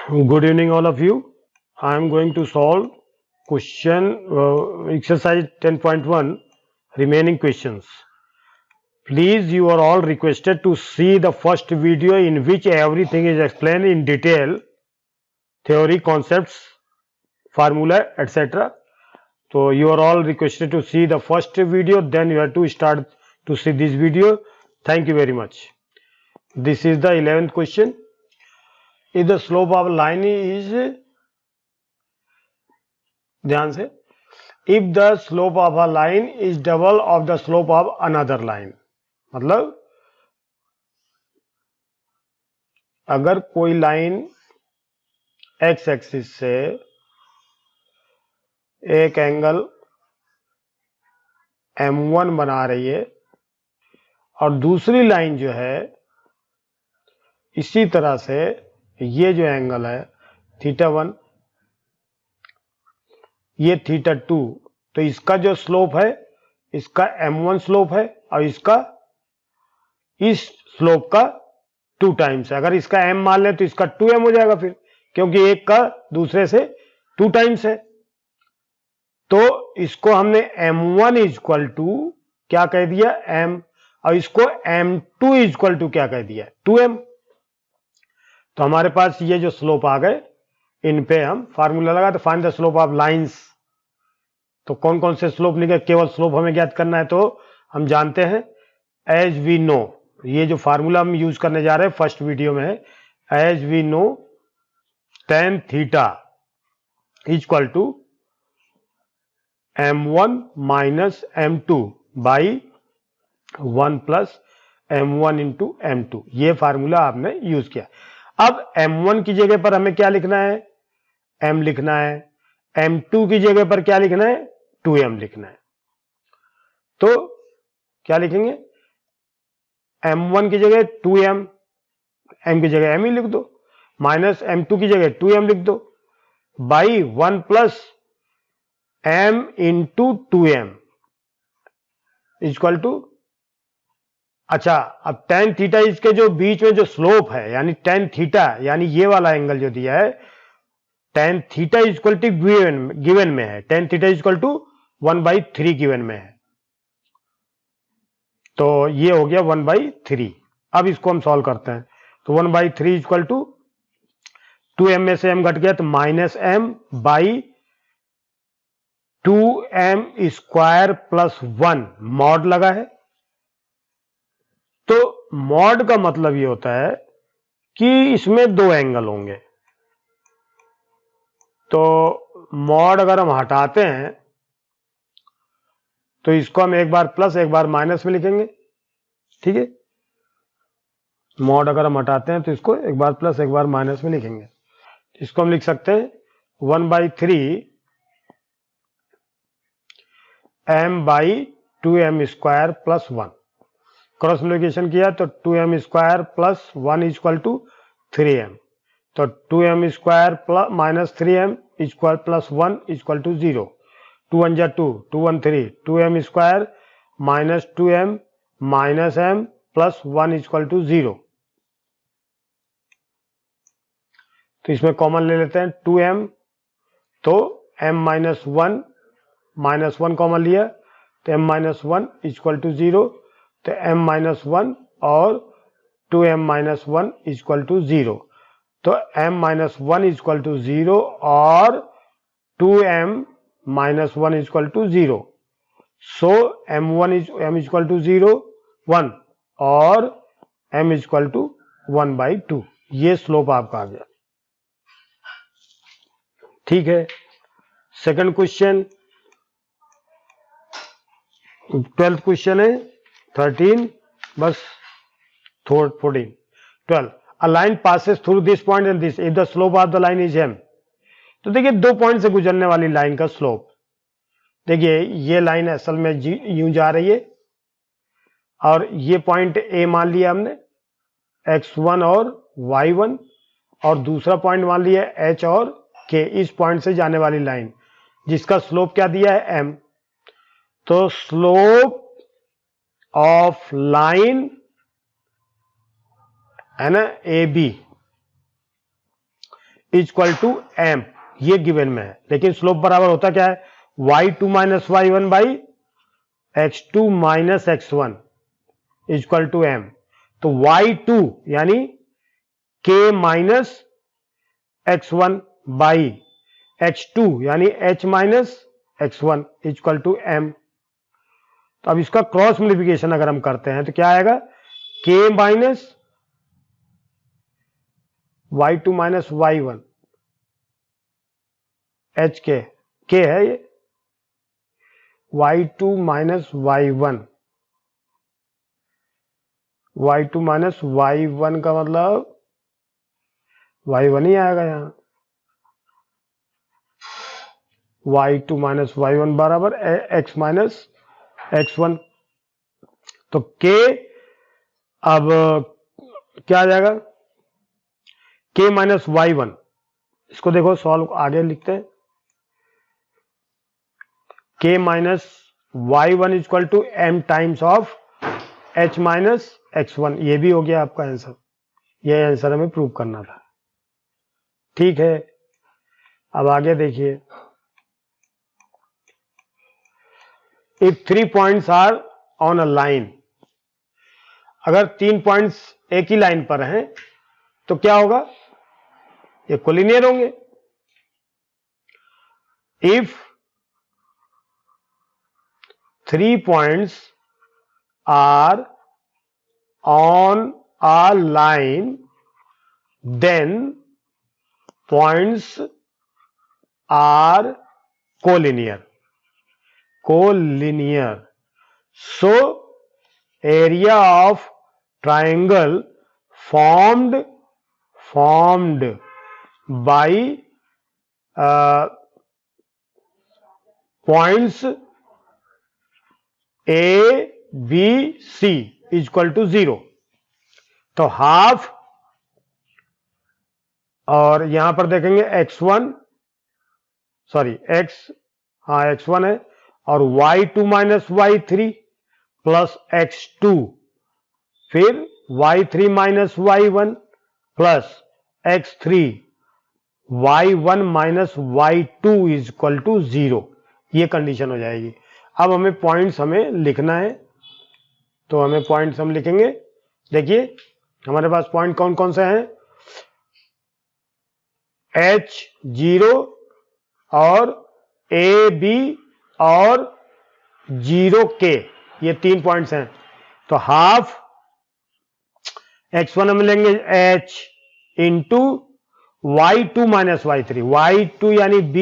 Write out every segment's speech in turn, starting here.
Good evening, all of you. I am going to solve exercise 10.1 remaining questions. Please, you are all requested to see the first video in which everything is explained in detail, theory, concepts, formula, etc. So you are all requested to see the first video, then you have to start to see this video. Thank you very much. This is the 11th question. If the slope of a line is, ध्यान से, if the slope of a line is double of the slope of another line, मतलब अगर कोई line x axis से एक angle m1 बना रही है और दूसरी लाइन जो है इसी तरह से ये जो एंगल है θ1, ये θ2, तो इसका जो स्लोप है इसका m1 स्लोप है और इसका इस स्लोप का 2 टाइम्स है। अगर इसका m मान ले तो इसका 2m हो जाएगा फिर, क्योंकि एक का दूसरे से 2 टाइम्स है। तो इसको हमने m1 इक्वल टू क्या कह दिया, m, और इसको m2 इक्वल टू क्या कह दिया, 2m। तो हमारे पास ये जो स्लोप आ गए, इन पे हम फार्मूला लगा तो find the slope of lines. तो कौन कौन से स्लोप निकले, केवल स्लोप हमें ज्ञात करना है। तो हम जानते हैं एज वी नो, ये जो फार्मूला हम यूज करने जा रहे हैं फर्स्ट वीडियो में है, as we know tan theta equal to m1 minus m2 by 1 plus m1 into m2। ये फार्मूला आपने यूज किया। अब m1 की जगह पर हमें क्या लिखना है, m लिखना है, m2 की जगह पर क्या लिखना है, 2m लिखना है। तो क्या लिखेंगे, m1 की जगह 2m, m की जगह m ही लिख दो, माइनस m2 की जगह 2m लिख दो, by 1 plus m into 2m equal to, अच्छा अब tan थीटा इसके जो बीच में जो स्लोप है यानी tan थीटा, यानी ये वाला एंगल जो दिया है tan theta equal to given में है, tan theta equal to 1/3 given में है। तो ये हो गया 1/3। अब इसको हम सॉल्व करते हैं। तो 1/3 इक्वल टू 2m में से m घट गया तो minus m by 2m square plus 1, mod लगा है। तो मॉड का मतलब ये होता है कि इसमें 2 एंगल होंगे। तो मॉड अगर हम हटाते हैं तो इसको हम एक बार प्लस एक बार माइनस में लिखेंगे, ठीक है। मॉड अगर हम हटाते हैं तो इसको एक बार प्लस एक बार माइनस में लिखेंगे। इसको हम लिख सकते हैं 1/3 m by 2m square plus 1। Cross multiplication किया तो 2m square plus 1 equal to 3m। तो 2m square plus minus 3m equal plus 1 equal to 0। 2 1 जा 2, 2 1 3, 2m square minus 2m minus m plus 1 equal to 0। तो इसमें common ले लेते हैं 2m, तो m माइनस 1 कॉमन लिया तो m माइनस 1 इक्वल टू 0। तो m माइनस 1 और 2m माइनस 1 इक्वल टू 0। तो m माइनस 1 इक्वल टू 0 और 2m minus 1 equal to 0। So m equal to 0 1 और m इक्वल टू 1/2। ये स्लोप आपका आ गया, ठीक है। सेकंड क्वेश्चन, 12th क्वेश्चन है 13, बस 14 12। A line passes through this point and this if the slope of the line is m। तो देखिए 2 पॉइंट से गुजरने वाली लाइन का स्लोप, देखिए ये लाइन असल में यूं जा रही है और ये पॉइंट a मान लिया हमने x1 और y1, और दूसरा पॉइंट मान लिया h और k। इस पॉइंट से जाने वाली लाइन जिसका स्लोप क्या दिया है, m। तो स्लोप ऑफ लाइन है ना AB, इक्वल टू m, ये गिवन में है। लेकिन स्लोप बराबर होता क्या है, y2 minus y1 by x2 minus x1 equal to m। तो y2 यानी k minus x1 by x2 यानी h minus x1 equal to m। तो अब इसका क्रॉस मल्टीप्लिकेशन अगर हम करते हैं तो क्या आएगा, k minus y2 minus y1 h k है ये, y2 minus y1 minus y1 का मतलब y1 ही आएगा यहां। y2 माइनस y1 बराबर x माइनस x1। तो k अब क्या आ जाएगा, k माइनस y1, इसको देखो सॉल्व आगे लिखते हैं, k minus y1 equal to m times of h minus x1। ये भी हो गया आपका आंसर, ये आंसर हमें प्रूव करना था। ठीक है, अब आगे देखिए, if 3 points are on a line, अगर 3 पॉइंट्स एक ही लाइन पर हैं तो क्या होगा, ये कोलिनियर होंगे। If 3 points are on a line, then points are collinear. So area of triangle formed by points A, B, C equal to 0। तो हाफ, और यहां पर देखेंगे x1 है, और y2 minus y3 plus x2, फिर y3 minus y1 plus x3, y1 minus y2 equal to 0। ये condition हो जाएगी। अब हमें पॉइंट्स हमें लिखना है, तो हमें पॉइंट्स हम लिखेंगे। देखिए हमारे पास पॉइंट कौन कौन से हैं, H0 और AB और 0K, ये 3 पॉइंट्स हैं। तो हाफ x1 हम लेंगे H into y2 minus y3, y2 यानी B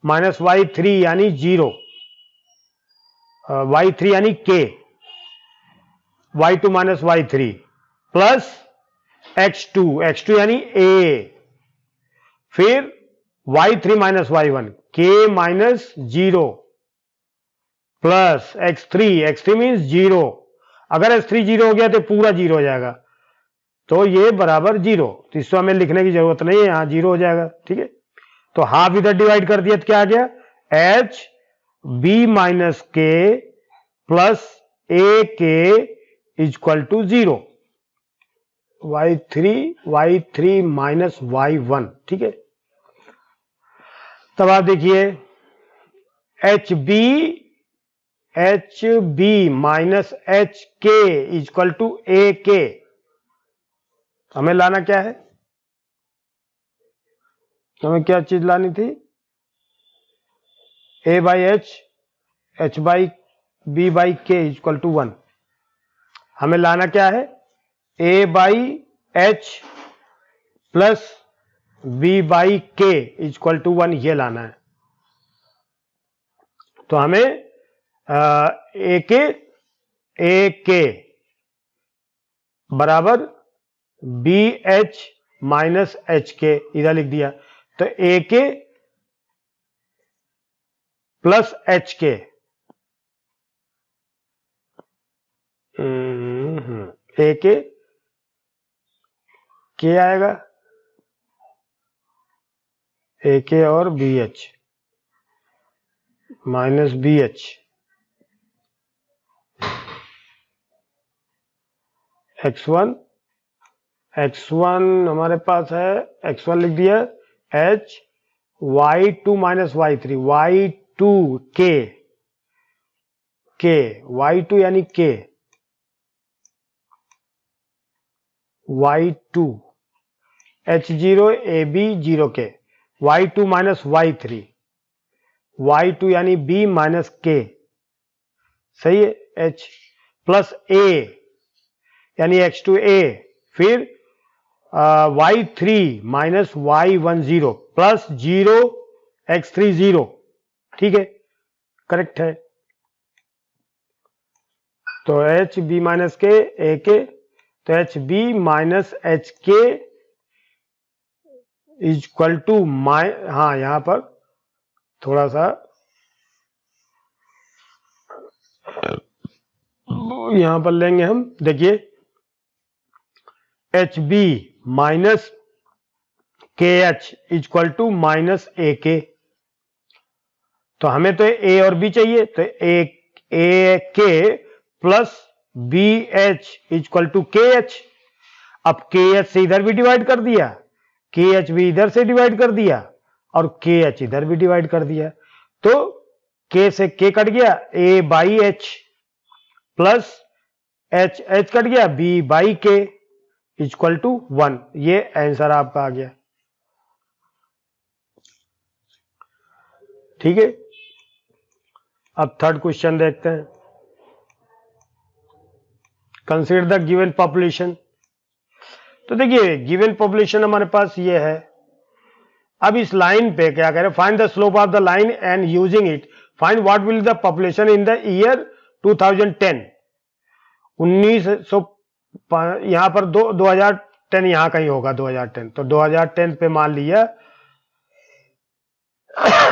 माइनस y3 यानी 0, y3 यानी K, y2 minus y3 plus x2 यानी A, फिर y3 minus y1 K minus 0 plus x3 means 0। अगर x3 0 हो गया तो पूरा 0 हो जाएगा, तो ये बराबर 0। तो इसको हमें लिखने की जरूरत नहीं है, यहां 0 हो जाएगा। ठीक है, तो हाफ इधर डिवाइड कर दिया तो क्या आ गया, H B minus K plus AK equal to 0, y3 minus y1। ठीक है, तब आप देखिए HB minus HK equal to AK, हमें लाना क्या है, हमें क्या चीज लानी थी, A by H by B by K equal to 1। हमें लाना क्या है, A by H plus B by K equal to 1, ये लाना है। तो हमें AK बराबर BH माइनस HK इधर लिख दिया, तो AK प्लस HK, AK क्या आएगा, AK और BH माइनस BH, x1 हमारे पास है, x1 लिख दिया, y2 minus y3, y2 k, y2 यानी k, y2 h0 ab 0k, y2 minus y3, y2 यानी b माइनस k, सही है, h प्लस a यानी x2 a, फिर y3 minus y1 0 plus 0 x3 0, ठीक है, करेक्ट है। तो एच बी माइनस के ए के, तो एच बी माइनस एच के इज इक्वल टू हाँ यहां पर थोड़ा सा यहां पर लेंगे हम, देखिए H B minus K H is equal to minus A K, तो हमें तो ए और बी चाहिए, तो A K plus B H is equal to K H. अब के एच से इधर भी डिवाइड कर दिया, के एच भी इधर से डिवाइड कर दिया, और के एच इधर भी डिवाइड कर दिया, तो के से के कट गया, A by H plus H H cut गया, B by K equal to 1। ये आंसर आपका आ गया, ठीक है। अब थर्ड क्वेश्चन देखते हैं। Consider the given population. तो देखिए गिवन पॉपुलेशन हमारे पास ये है। अब इस लाइन पे क्या करें, find the slope of the line and using it find what will the population in the year 2010। 1900 यहां पर 2010 यहां कहीं होगा 2010, तो 2010 पे मान लिया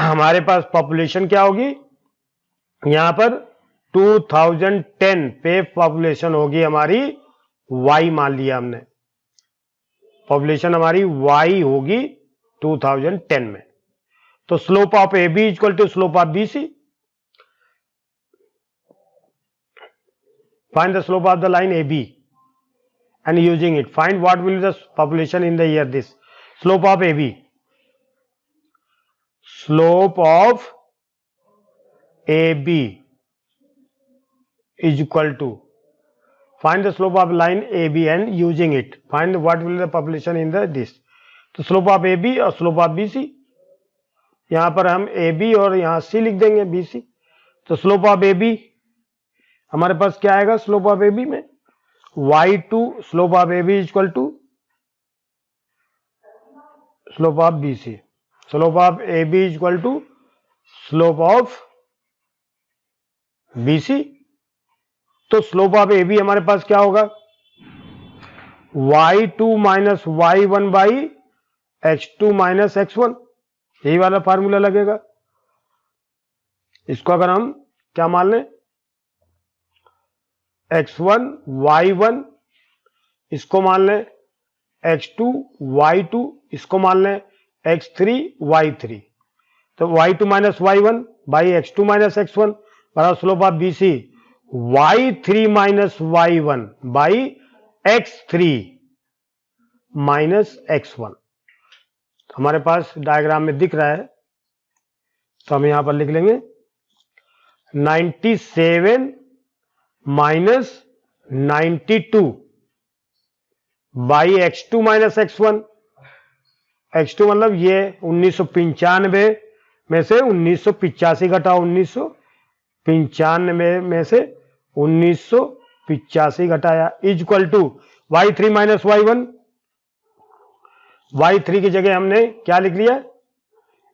हमारे पास पॉपुलेशन क्या होगी, यहां पर 2010 पे पॉपुलेशन होगी हमारी y, मान लिया हमने पॉपुलेशन हमारी y होगी 2010 में। तो slope of A B equal to slope of B C. Find the slope of the line A B and using it find what will the population in the year this. Slope of A B, slope of A B is equal to find the slope of line AB and using it find what will the population in the this। तो slope of AB और slope of BC, यहां पर हम AB और यहां C लिख देंगे BC। तो स्लोप ऑफ AB हमारे पास क्या आएगा, स्लोप ऑफ AB में y2 slope of AB equal to slope of BC। Slope of AB equal to slope of BC। तो स्लोप ऑफ ए बी हमारे पास क्या होगा, y2 minus y1 by x2 minus x1, यही वाला formula लगेगा। इसको अगर हम क्या मान लें, x1 y1, इसको मान लें x2 y2, इसको मान लें x3 y3, तो y2 minus y1 by x2 minus x1 बराबर slope of BC y3 minus y1 by x3 minus x1। हमारे पास डायग्राम में दिख रहा है, तो हम यहां पर लिख लेंगे 97 minus 92 by x2 minus x1। x2 मतलब ये 1995 में से 1985 घटा 1995 में से 1985 घटाया is equal to y3 minus y1। y3 की जगह हमने क्या लिख लिया,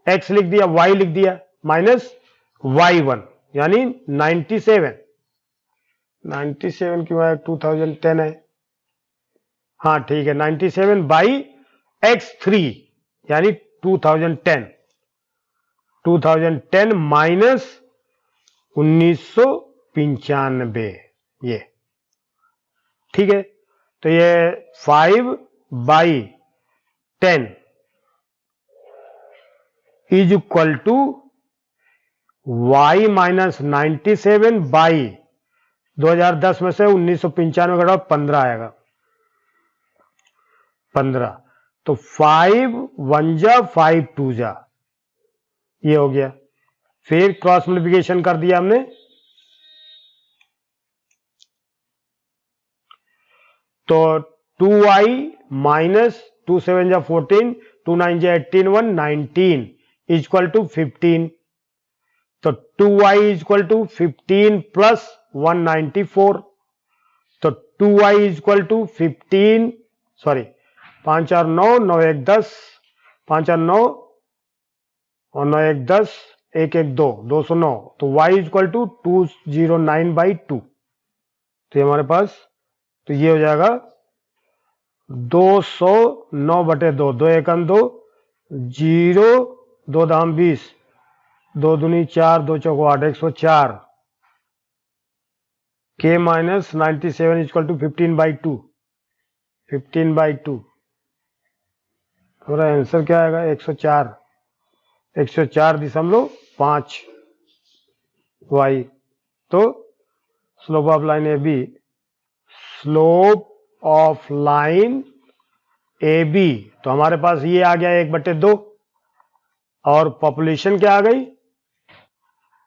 x लिख दिया, y लिख दिया, माइनस y1 यानी 97 क्यों है, 2010 है, हाँ ठीक है, 97 बाई x3 यानी 2010 माइनस 1995, ये ठीक है। तो ये 5 by 10 is equal to y minus 97 by 2010 में से 1995 घटाओ 15 आएगा, 15। तो तो 5 1 जा 5 2 जा, ये हो गया। फिर क्रॉस मल्टीप्लिकेशन कर दिया हमने, तो 2y माइनस 2 7 जा 14, 2 9 जा 18, 1 19 इक्वल टू 15। तो 2y इक्वल टू 15 प्लस 194, तो 2y इक्वल टू 15, सॉरी 5 4 9, 9 1 10, 5 4 9 और 9 1 10, 1 1 2, 209, तो y इक्वल टू 209/2। तो ये हमारे पास, तो ये हो जाएगा 209/2, 2 1 2, 0 2 दाम 20, 2 दूनी 4, 2 चौको 8, 104, k माइनस 97 इक्वल टू 15/2, 15/2। हमारा आंसर क्या आएगा? 104, 104.5 y। तो slope of line A B, slope of line A B, तो हमारे पास ये आ गया 1/2, और पॉपुलेशन क्या आ गई?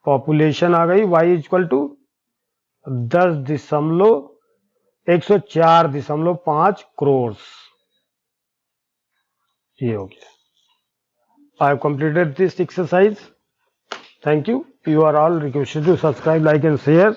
पॉपुलेशन आ गई y इक्वल टू 104.5 करोड़। ये हो गया। I have completed this exercise. Thank you. You are all requested to subscribe, like and share.